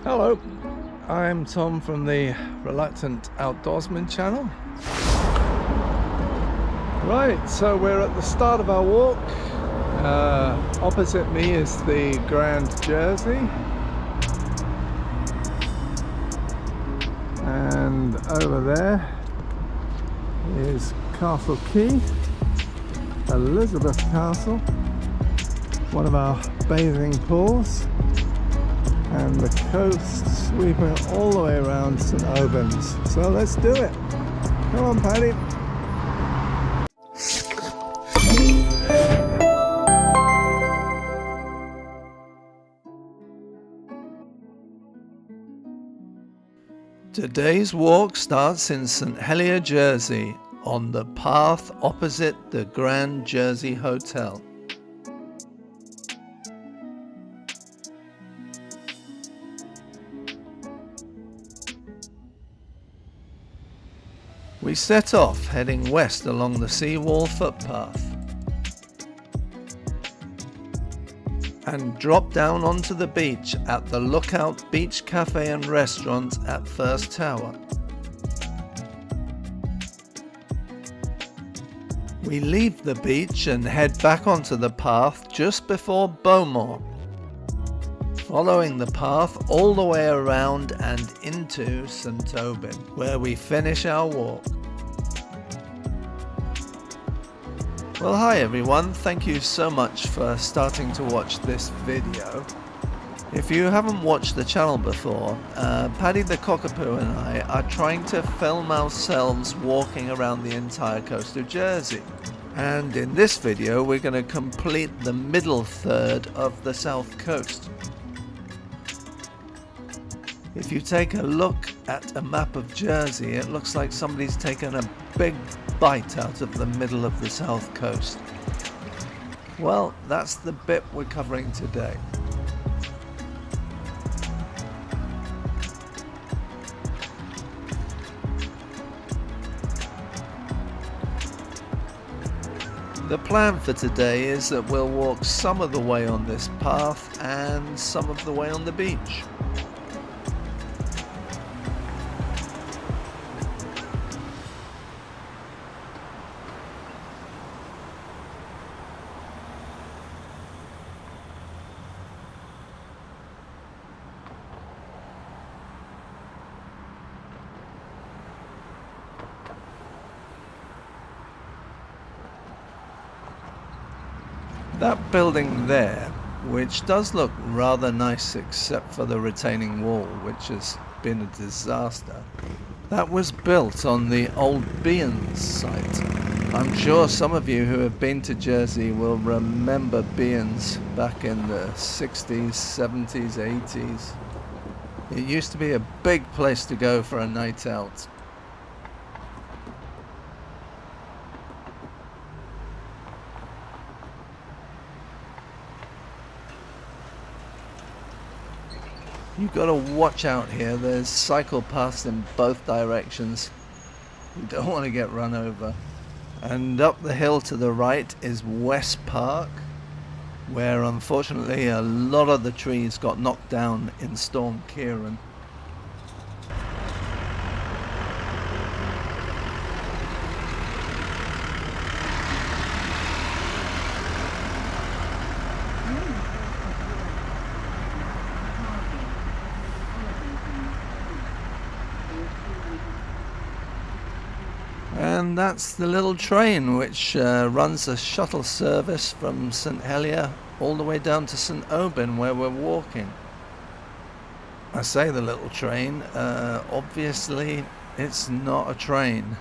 Hello, I'm Tom from the Reluctant Outdoorsman channel. Right, so we're at the start of our walk. Opposite me is the Grand Jersey, and over there is Castle Key, Elizabeth Castle, one of our bathing pools, and the coast sweeping all the way around St. Aubin's. So let's do it. Come on, Paddy. Today's walk starts in St. Helier, Jersey, on the path opposite the Grand Jersey Hotel. We set off heading west along the seawall footpath and drop down onto the beach at the Lookout Beach Cafe and Restaurant at First Tower. We leave the beach and head back onto the path just before Beaumont, following the path all the way around and into St. Aubin, where we finish our walk. Well, hi everyone, thank you so much for starting to watch this video. If you haven't watched the channel before, Paddy the cockapoo and I are trying to film ourselves walking around the entire coast of Jersey. And in this video we're going to complete the middle third of the south coast. If you take a look at a map of Jersey, it looks like somebody's taken a big bite out of the middle of the south coast. Well, that's the bit we're covering today. The plan for today is that we'll walk some of the way on this path and some of the way on the beach. That building there, which does look rather nice except for the retaining wall, which has been a disaster, that was built on the old Aubin site. I'm sure some of you who have been to Jersey will remember Aubin's back in the 60s, 70s, 80s. It used to be a big place to go for a night out. You've got to watch out here, there's cycle paths in both directions. You don't want to get run over. And up the hill to the right is West Park, where unfortunately a lot of the trees got knocked down in Storm Ciarán. And that's the little train which runs a shuttle service from St. Helier all the way down to St. Aubin, where we're walking. I say the little train, obviously it's not a train,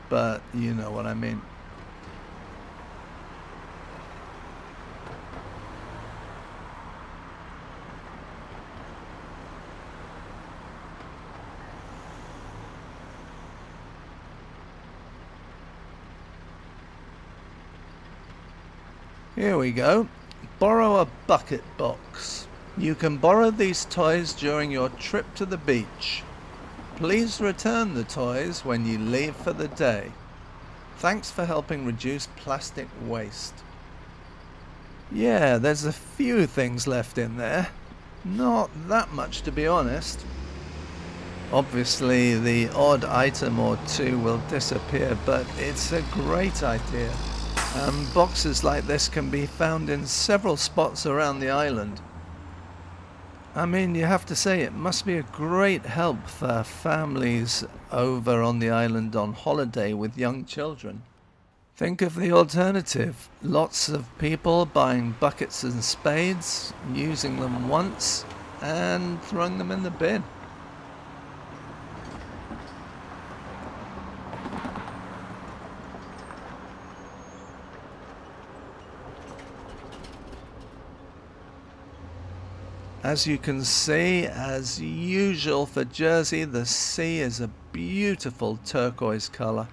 but you know what I mean. Here we go. Borrow a bucket box. You can borrow these toys during your trip to the beach. Please return the toys when you leave for the day. Thanks for helping reduce plastic waste. Yeah, there's a few things left in there. Not that much, to be honest. Obviously, the odd item or two will disappear, but it's a great idea. Boxes like this can be found in several spots around the island. I mean, you have to say it must be a great help for families over on the island on holiday with young children. Think of the alternative. Lots of people buying buckets and spades, using them once, and throwing them in the bin. As you can see, as usual for Jersey, the sea is a beautiful turquoise color.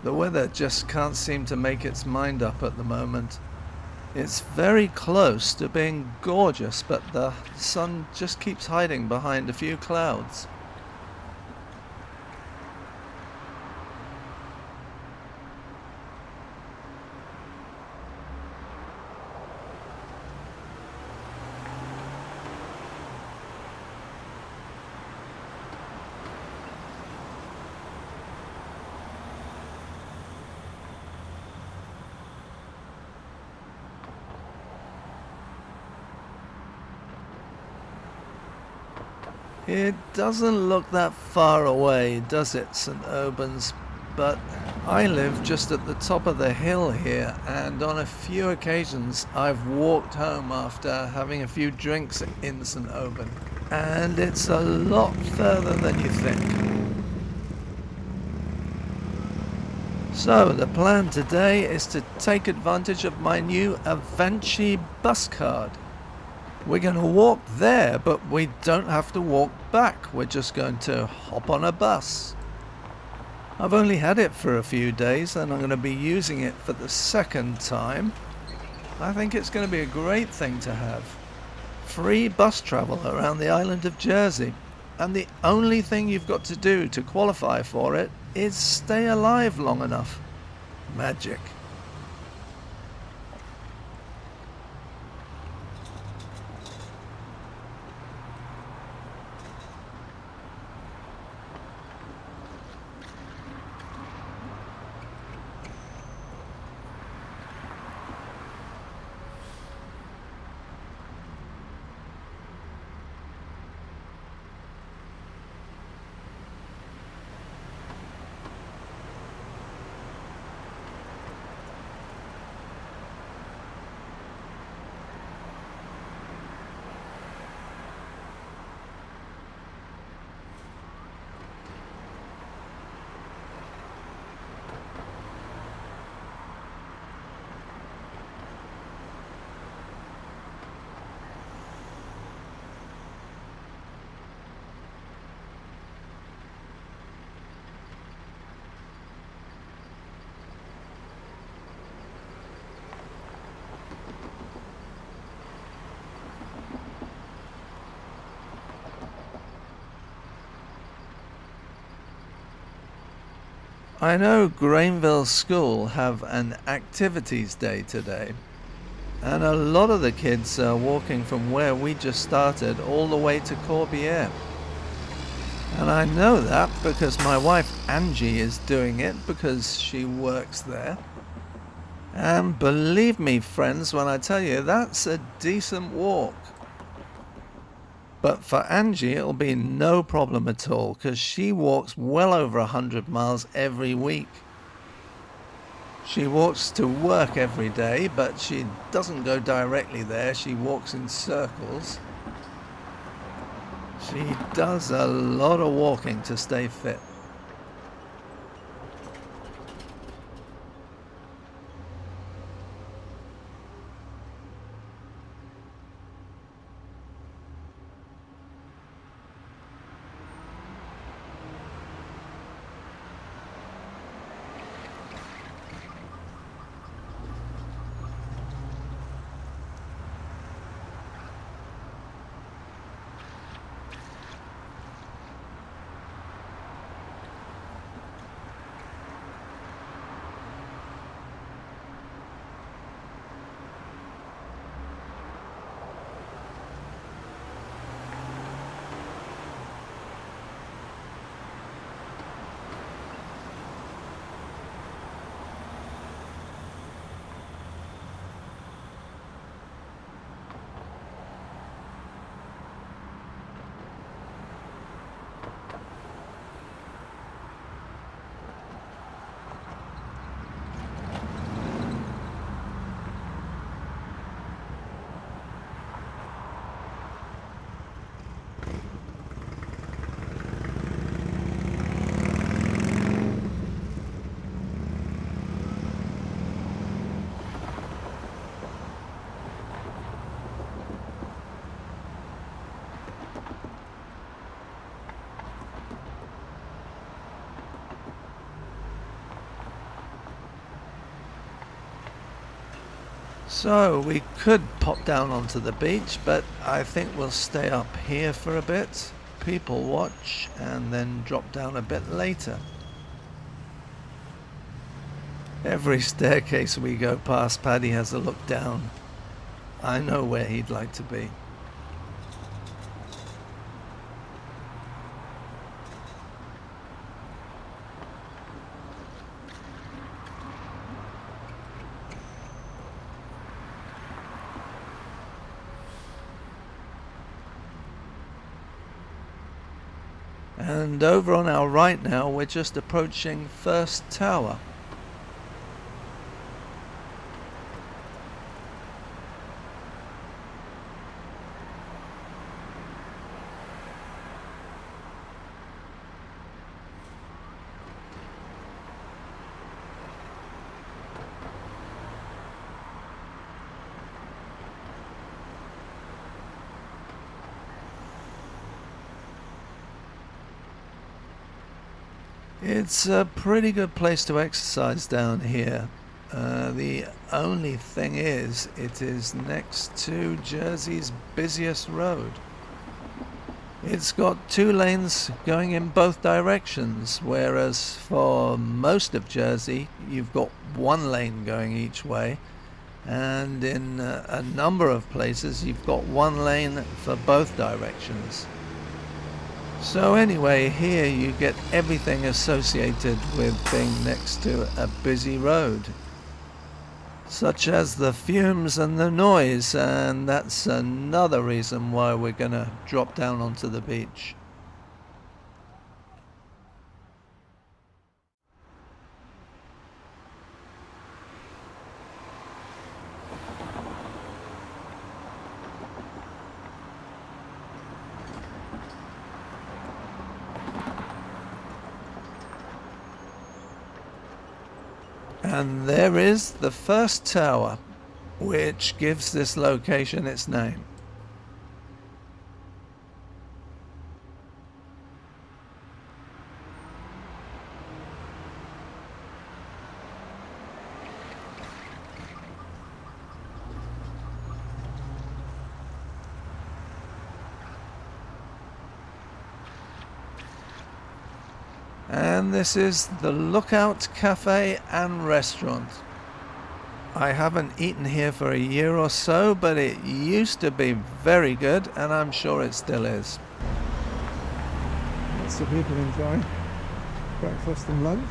The weather just can't seem to make its mind up at the moment. It's very close to being gorgeous, but the sun just keeps hiding behind a few clouds. It doesn't look that far away, does it, St. Aubin's? But I live just at the top of the hill here, and on a few occasions I've walked home after having a few drinks in St. Aubin. And it's a lot further than you think. So the plan today is to take advantage of my new Avanci bus card. We're going to walk there, but we don't have to walk back. We're just going to hop on a bus. I've only had it for a few days and I'm going to be using it for the second time. I think it's going to be a great thing to have. Free bus travel around the island of Jersey. And the only thing you've got to do to qualify for it is stay alive long enough. Magic. I know Grainville School have an activities day today, and a lot of the kids are walking from where we just started all the way to Corbière. And I know that because my wife Angie is doing it because she works there. And believe me, friends, when I tell you that's a decent walk. But for Angie, it'll be no problem at all because she walks well over 100 miles every week. She walks to work every day, but she doesn't go directly there. She walks in circles. She does a lot of walking to stay fit. So we could pop down onto the beach, but I think we'll stay up here for a bit, people watch, and then drop down a bit later. Every staircase we go past, Paddy has a look down. I know where he'd like to be. And over on our right now, we're just approaching First Tower. It's a pretty good place to exercise down here. The only thing is, it is next to Jersey's busiest road. It's got 2 lanes going in both directions, whereas for most of Jersey, you've got 1 lane going each way. And in a number of places, you've got 1 lane for both directions. So anyway, here you get everything associated with being next to a busy road, such as the fumes and the noise, and that's another reason why we're gonna drop down onto the beach. And there is the first tower, which gives this location its name. And this is the Lookout Cafe and Restaurant. I haven't eaten here for a year or so, but it used to be very good, and I'm sure it still is. Lots of people enjoying breakfast and lunch.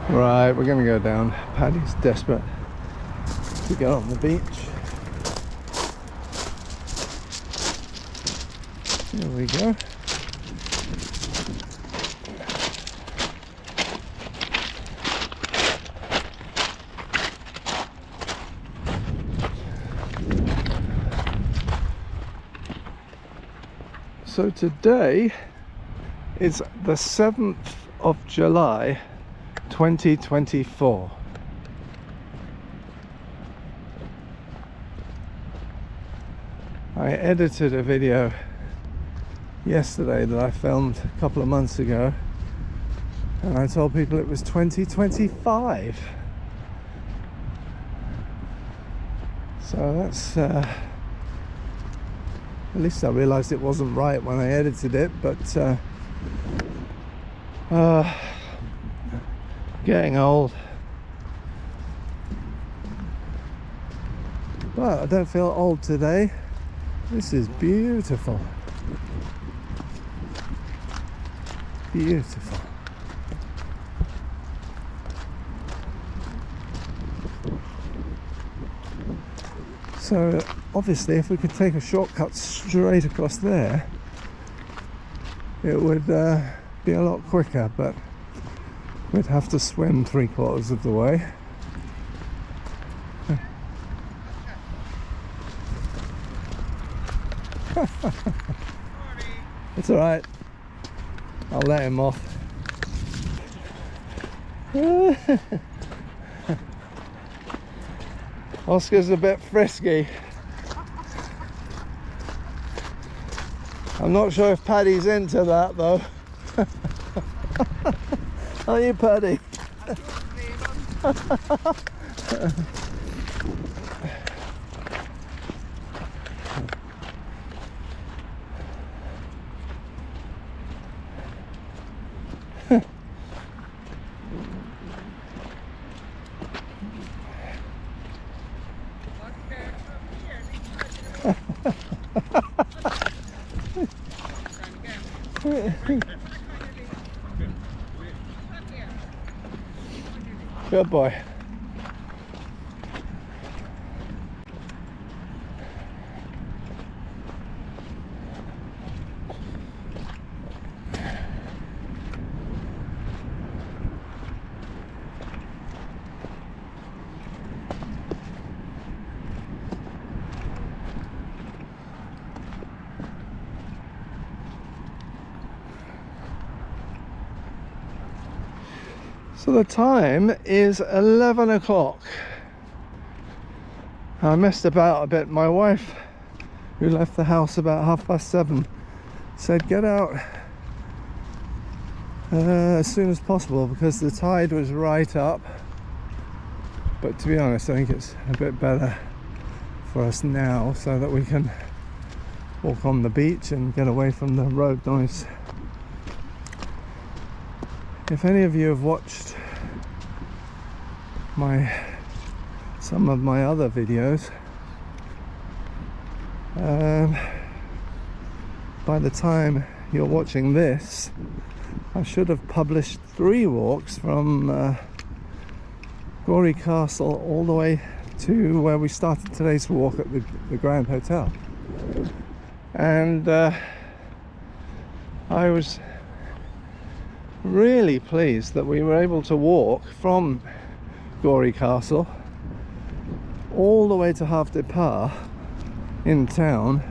Right, we're going to go down. Paddy's desperate to get on the beach. Here we go. So today is the 7th of July 2024. I edited a video yesterday that I filmed a couple of months ago, and I told people it was 2025. So that's at least I realized it wasn't right when I edited it, but getting old. But I don't feel old today. This is beautiful. Beautiful. So obviously if we could take a shortcut straight across there, it would be a lot quicker, but we'd have to swim 3/4 of the way. It's alright. I'll let him off. Oscar's a bit frisky. I'm not sure if Paddy's into that though. Are you, Paddy? Good boy. So the time is 11 o'clock. I messed about a bit. My wife, who left the house about 7:30, said get out as soon as possible because the tide was right up. But to be honest, I think it's a bit better for us now so that we can walk on the beach and get away from the road noise. If any of you have watched some of my other videos, by the time you're watching this, I should have published 3 walks from Gorey Castle all the way to where we started today's walk at the Grand Hotel. And I was really pleased that we were able to walk from Gorey Castle all the way to Havre de Pas in town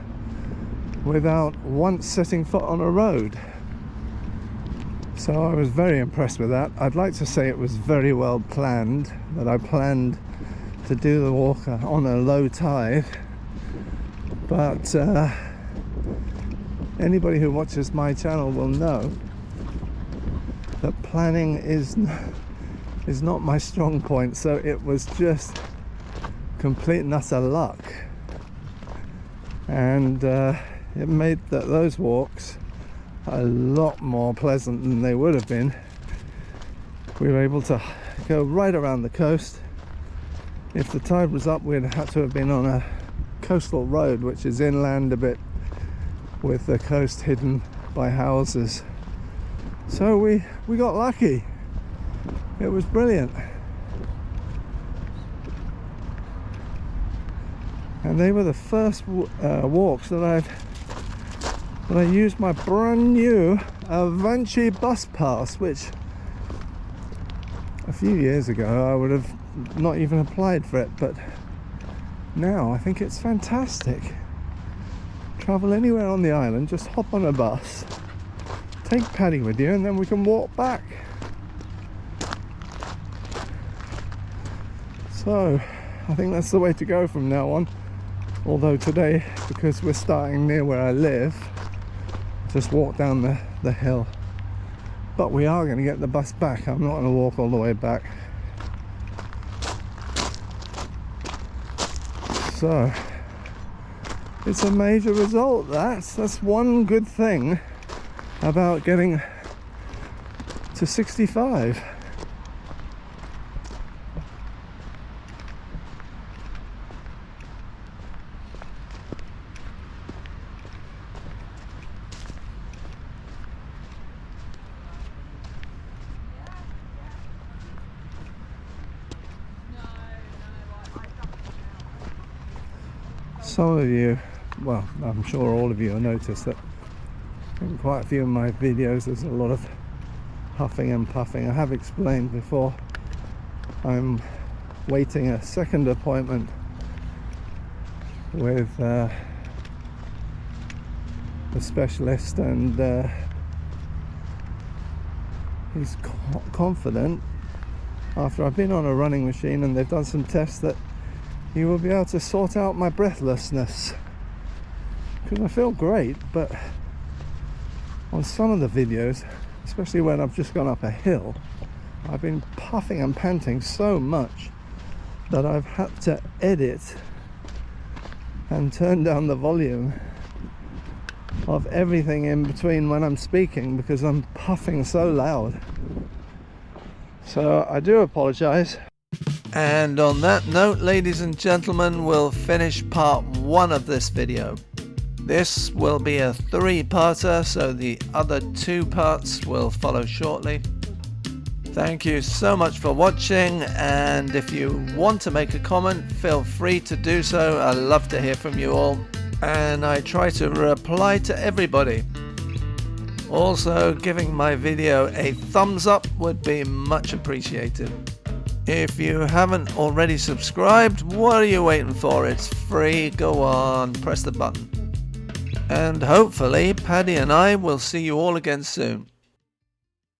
without once setting foot on a road. So I was very impressed with that. I'd like to say it was very well planned, that I planned to do the walk on a low tide, but anybody who watches my channel will know that planning is not my strong point, so it was just complete and utter luck, and it made those walks a lot more pleasant than they would have been. We were able to go right around the coast. If the tide was up, we'd had to have been on a coastal road, which is inland a bit with the coast hidden by houses. So we got lucky. It was brilliant. And they were the first walks that I used my brand new Avanci bus pass, which a few years ago I would have not even applied for it, but now I think it's fantastic. Travel anywhere on the island, just hop on a bus, take Paddy with you, and then we can walk back. So I think that's the way to go from now on. Although today, because we're starting near where I live, just walk down the hill. But we are going to get the bus back. I'm not going to walk all the way back. So it's a major result. That's one good thing about getting to 65. Some of you, well, I'm sure all of you will notice that in quite a few of my videos there's a lot of huffing and puffing. I have explained before, I'm waiting a second appointment with a he's confident, after I've been on a running machine and they've done some tests, that he will be able to sort out my breathlessness. Because I feel great, but on some of the videos, especially when I've just gone up a hill, I've been puffing and panting so much that I've had to edit and turn down the volume of everything in between when I'm speaking, because I'm puffing so loud. So I do apologize. And on that note, ladies and gentlemen, we'll finish part 1 of this video. This will be a 3-parter, so the other 2 parts will follow shortly. Thank you so much for watching, and if you want to make a comment, feel free to do so. I love to hear from you all, and I try to reply to everybody. Also, giving my video a thumbs up would be much appreciated. If you haven't already subscribed, what are you waiting for? It's free. Go on, press the button. And hopefully Paddy and I will see you all again soon.